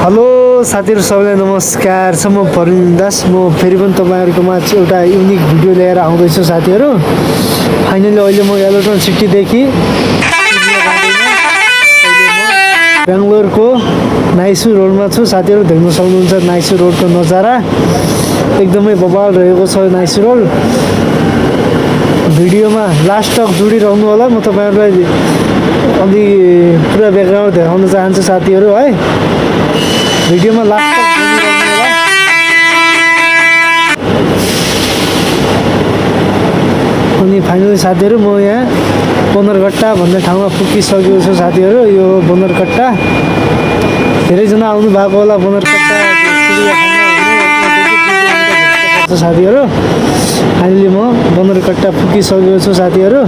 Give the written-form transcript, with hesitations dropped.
Hello साथीहरु सबैलाई नमस्कार छ। म प्रवीण दास। म फेरि पनि तपाईहरुकोमा एउटा युनिक भिडियो लिएर आउँदैछु साथीहरु। फाइनली अहिले म एलोटन सिटीदेखि बेंगलोरको नाइसु रोडमा छु साथीहरु। देख्न सक्नुहुन्छ नाइसु रोडको नजारा एकदमै बवाल रहेको छ। नाइसु रोड भिडियोमा लास्ट तक जोडिरहनु होला। म तपाईहरुलाई अलि पुरा ब्याकग्राउन्ड देखाउन चाहन्छु साथीहरु है। भिडियोमा लास्ट तक जोडिरहनु होला। अनि फाइनली साथीहरु म यहाँ बनरकट्टा भन्ने ठाउँमा पुगिसकेको छु साथीहरु। यो बनरकट्टा धेरैजना आउनु भएको होला। बनरकट्टा साथीहरु फाइनली म बनरकट्टा पुगिसकेको छु साथीहरु।